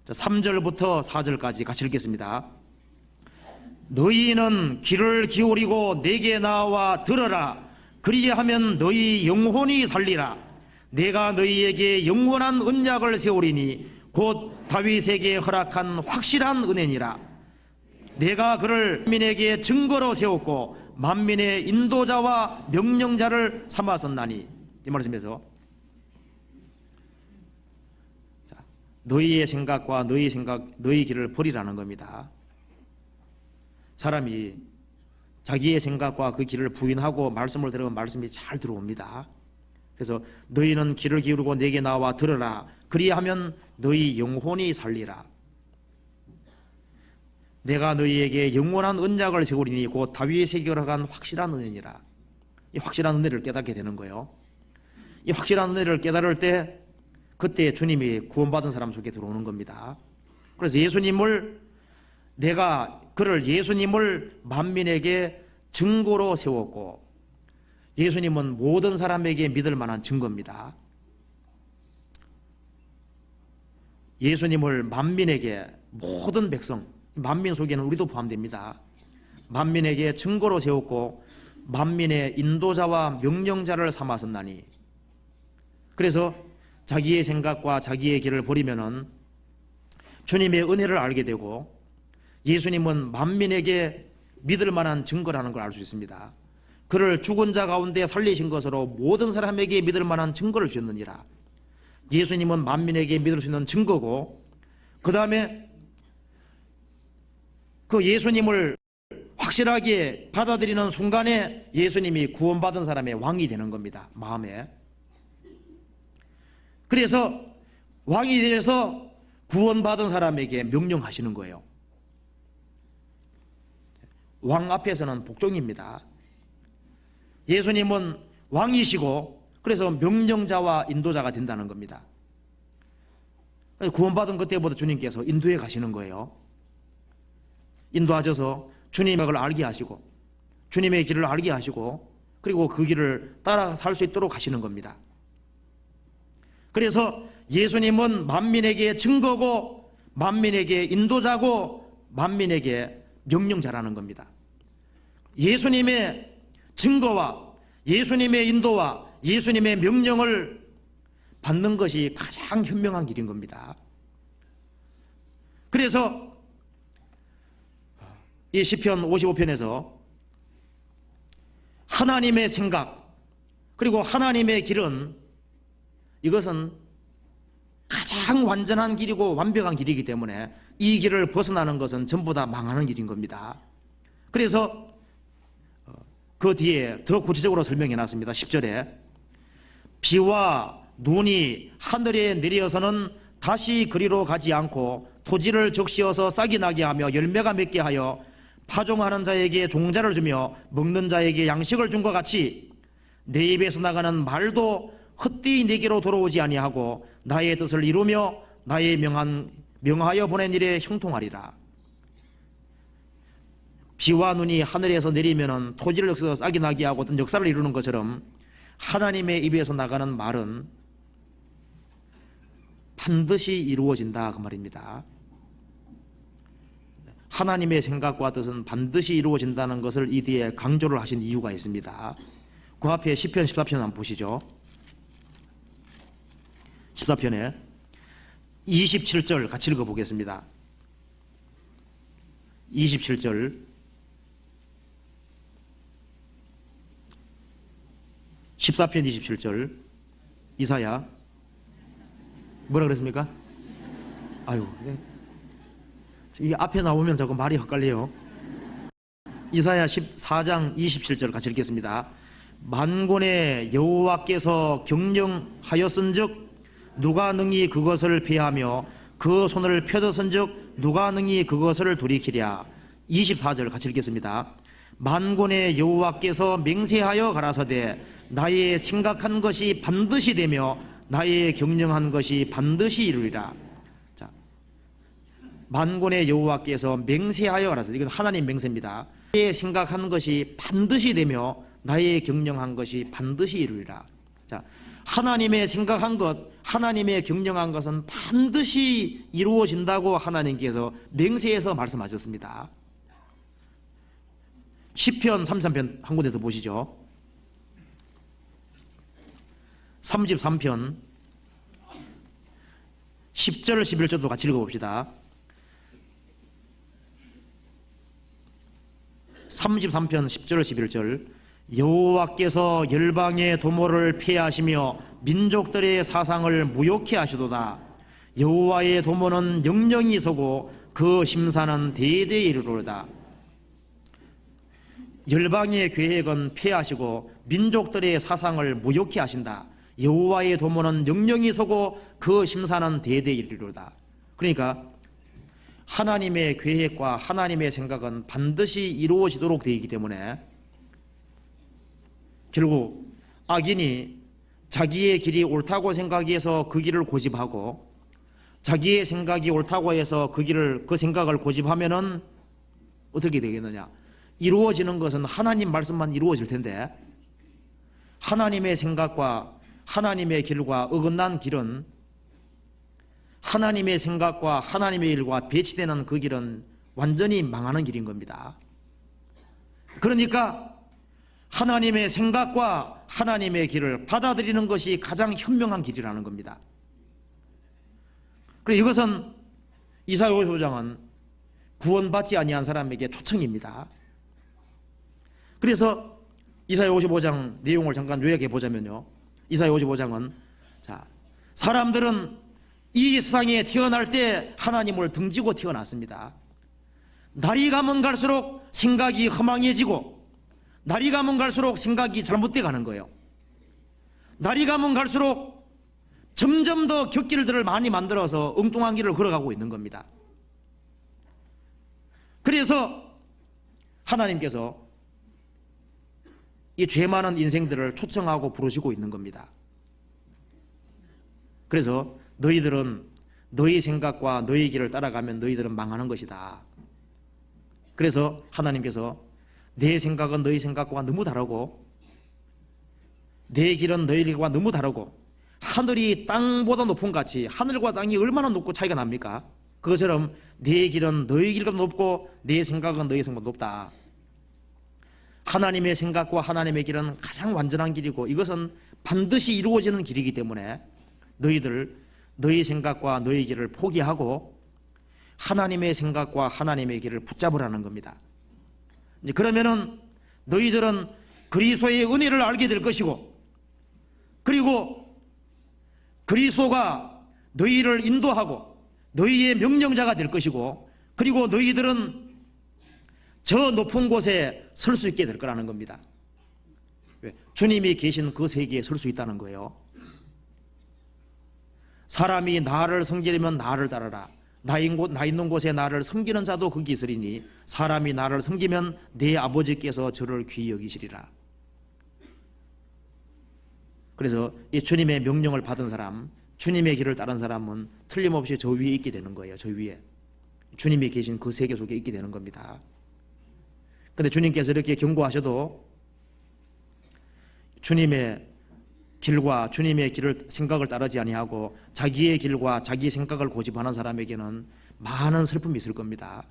3절부터 4절까지 같이 읽겠습니다. 너희는 귀를 기울이고 내게 나와 들으라. 그리하면 너희 영혼이 살리라. 내가 너희에게 영원한 언약을 세우리니 곧 다윗에게 허락한 확실한 은혜니라. 내가 그를 만민에게 증거로 세웠고 만민의 인도자와 명령자를 삼았었나니. 이 말씀에서 너희의 생각과 너희 길을 버리라는 겁니다. 사람이 자기의 생각과 그 길을 부인하고 말씀을 들으면 말씀이 잘 들어옵니다. 그래서 너희는 귀를 기울이고 내게 나와 들으라. 그리하면 너희 영혼이 살리라. 내가 너희에게 영원한 언약을 세우리니 곧 다윗에게 허락한 확실한 은혜니라. 이 확실한 은혜를 깨닫게 되는 거예요. 이 확실한 은혜를 깨달을 때 그때 주님이 구원받은 사람 속에 들어오는 겁니다. 그래서 예수님을 만민에게 증거로 세웠고, 예수님은 모든 사람에게 믿을 만한 증거입니다. 예수님을 만민에게, 모든 백성, 만민 속에는 우리도 포함됩니다. 만민에게 증거로 세웠고 만민의 인도자와 명령자를 삼았었나니. 그래서 자기의 생각과 자기의 길을 버리면은 주님의 은혜를 알게 되고, 예수님은 만민에게 믿을 만한 증거라는 걸 알 수 있습니다. 그를 죽은 자 가운데 살리신 것으로 모든 사람에게 믿을 만한 증거를 주셨느니라. 예수님은 만민에게 믿을 수 있는 증거고, 그 다음에 그 예수님을 확실하게 받아들이는 순간에 예수님이 구원받은 사람의 왕이 되는 겁니다. 마음에. 그래서 왕이 되어서 구원받은 사람에게 명령하시는 거예요. 왕 앞에서는 복종입니다. 예수님은 왕이시고 그래서 명령자와 인도자가 된다는 겁니다. 구원받은 그때부터 주님께서 인도해 가시는 거예요. 인도하셔서 주님의 걸 알게 하시고 주님의 길을 알게 하시고 그리고 그 길을 따라 살 수 있도록 하시는 겁니다. 그래서 예수님은 만민에게 증거고 만민에게 인도자고 만민에게 명령자라는 겁니다. 예수님의 증거와 예수님의 인도와 예수님의 명령을 받는 것이 가장 현명한 길인 겁니다. 그래서 이 시편 55편에서 하나님의 생각 그리고 하나님의 길은 이것은 가장 완전한 길이고 완벽한 길이기 때문에 이 길을 벗어나는 것은 전부 다 망하는 길인 겁니다. 그래서 그 뒤에 더 구체적으로 설명해 놨습니다. 10절에 비와 눈이 하늘에 내려서는 다시 그리로 가지 않고 토지를 적시어서 싹이 나게 하며 열매가 맺게 하여 파종하는 자에게 종자를 주며 먹는 자에게 양식을 준 것 같이 내 입에서 나가는 말도 헛되이 내게로 돌아오지 아니하고 나의 뜻을 이루며 나의 명하여 보낸 일에 형통하리라. 비와 눈이 하늘에서 내리면은 토지를 적셔서 싹이 나게 하고 어떤 역사를 이루는 것처럼 하나님의 입에서 나가는 말은 반드시 이루어진다 그 말입니다. 하나님의 생각과 뜻은 반드시 이루어진다는 것을 이 뒤에 강조를 하신 이유가 있습니다. 그 앞에 시편 14편 한번 보시죠. 14편에 27절 같이 읽어보겠습니다. 27절 (14편) 27절 이사야 뭐라 그랬습니까? 아유, 이 앞에 나오면 자꾸 말이 헷갈려요. 이사야 14장 27절 같이 읽겠습니다. 만군의 여호와께서 경영하였은즉 누가 능히 그것을 패하며 그 손을 펴들었은즉 누가 능히 그것을 돌이키랴. 24절 같이 읽겠습니다. 만군의 여호와께서 맹세하여 가라사대 나의 생각한 것이 반드시 되며 나의 경영한 것이 반드시 이루리라. 자, 만군의 여호와께서 맹세하여 가라사대, 이건 하나님 맹세입니다. 나의 생각한 것이 반드시 되며 나의 경영한 것이 반드시 이루리라. 자, 하나님의 생각한 것, 하나님의 경영한 것은 반드시 이루어진다고 하나님께서 맹세해서 말씀하셨습니다. 시편 33편 한 군데 더 보시죠. 33편 10절 11절도 같이 읽어봅시다. 33편 10절 11절 여호와께서 열방의 도모를 폐하시며 민족들의 사상을 무욕케 하시도다. 여호와의 도모는 영영이 서고 그 심사는 대대에 이르로다. 열방의 계획은 폐하시고 민족들의 사상을 무욕케 하신다. 여호와의 도모는 영영이 서고 그 심사는 대대에 이르로다. 그러니까 하나님의 계획과 하나님의 생각은 반드시 이루어지도록 되어 있기 때문에 결국 악인이 자기의 길이 옳다고 생각해서 그 길을 고집하고 자기의 생각이 옳다고 해서 그 생각을 고집하면은 어떻게 되겠느냐? 이루어지는 것은 하나님 말씀만 이루어질 텐데 하나님의 생각과 하나님의 길과 어긋난 길은 하나님의 생각과 하나님의 일과 배치되는 그 길은 완전히 망하는 길인 겁니다. 그러니까 하나님의 생각과 하나님의 길을 받아들이는 것이 가장 현명한 길이라는 겁니다. 그래서 이것은 이사야 55장은 구원받지 아니한 사람에게 초청입니다. 그래서 이사야 55장 내용을 잠깐 요약해 보자면요, 이사야 55장은 사람들은 이 세상에 태어날 때 하나님을 등지고 태어났습니다. 날이 가면 갈수록 생각이 허망해지고 날이 가면 갈수록 생각이 잘못돼 가는 거예요. 날이 가면 갈수록 점점 더 곁길들을 많이 만들어서 엉뚱한 길을 걸어가고 있는 겁니다. 그래서 하나님께서 이 죄 많은 인생들을 초청하고 부르시고 있는 겁니다. 그래서 너희들은 너희 생각과 너희 길을 따라가면 너희들은 망하는 것이다. 그래서 하나님께서 내 생각은 너희 생각과 너무 다르고 내 길은 너희 길과 너무 다르고 하늘이 땅보다 높은 같이 하늘과 땅이 얼마나 높고 차이가 납니까? 그것처럼 내 길은 너희 길보다 높고 내 생각은 너희 생각보다 높다. 하나님의 생각과 하나님의 길은 가장 완전한 길이고 이것은 반드시 이루어지는 길이기 때문에 너희 생각과 너희 길을 포기하고 하나님의 생각과 하나님의 길을 붙잡으라는 겁니다. 이제 그러면은 너희들은 그리스도의 은혜를 알게 될 것이고 그리고 그리스도가 너희를 인도하고 너희의 명령자가 될 것이고 그리고 너희들은 저 높은 곳에 설 수 있게 될 거라는 겁니다. 왜? 주님이 계신 그 세계에 설 수 있다는 거예요. 사람이 나를 섬기려면 나를 따르라. 나 있는 곳에 나를 섬기는 자도 거기 있으리니 사람이 나를 섬기면 내 아버지께서 저를 귀히 여기시리라. 그래서 이 주님의 명령을 받은 사람, 주님의 길을 따른 사람은 틀림없이 저 위에 있게 되는 거예요. 저 위에 주님이 계신 그 세계 속에 있게 되는 겁니다. 근데 주님께서 이렇게 경고하셔도 주님의 길과 주님의 길을 생각을 따르지 아니하고 자기의 길과 자기의 생각을 고집하는 사람에게는 많은 슬픔이 있을 겁니다.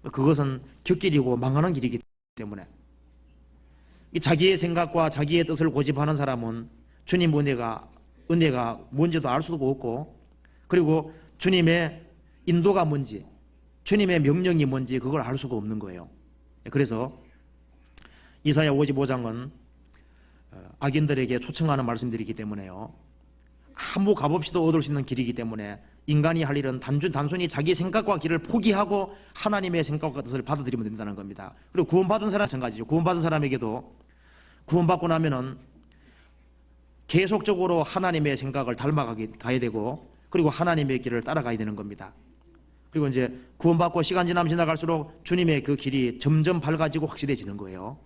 그것은 곁길이고 망하는 길이기 때문에 이 자기의 생각과 자기의 뜻을 고집하는 사람은 주님 은혜가 뭔지도 알 수도 없고 그리고 주님의 인도가 뭔지 주님의 명령이 뭔지 그걸 알 수가 없는 거예요. 그래서 이사야 55장은 악인들에게 초청하는 말씀들이기 때문에요, 아무 값없이도 얻을 수 있는 길이기 때문에 인간이 할 일은 단순히 자기 생각과 길을 포기하고 하나님의 생각과 뜻을 받아들이면 된다는 겁니다. 그리고 구원받은 사람 마찬가지죠. 구원받은 사람에게도 구원받고 나면은 계속적으로 하나님의 생각을 닮아가야 되고 그리고 하나님의 길을 따라가야 되는 겁니다. 그리고 이제 구원받고 시간 지나갈수록 주님의 그 길이 점점 밝아지고 확실해지는 거예요.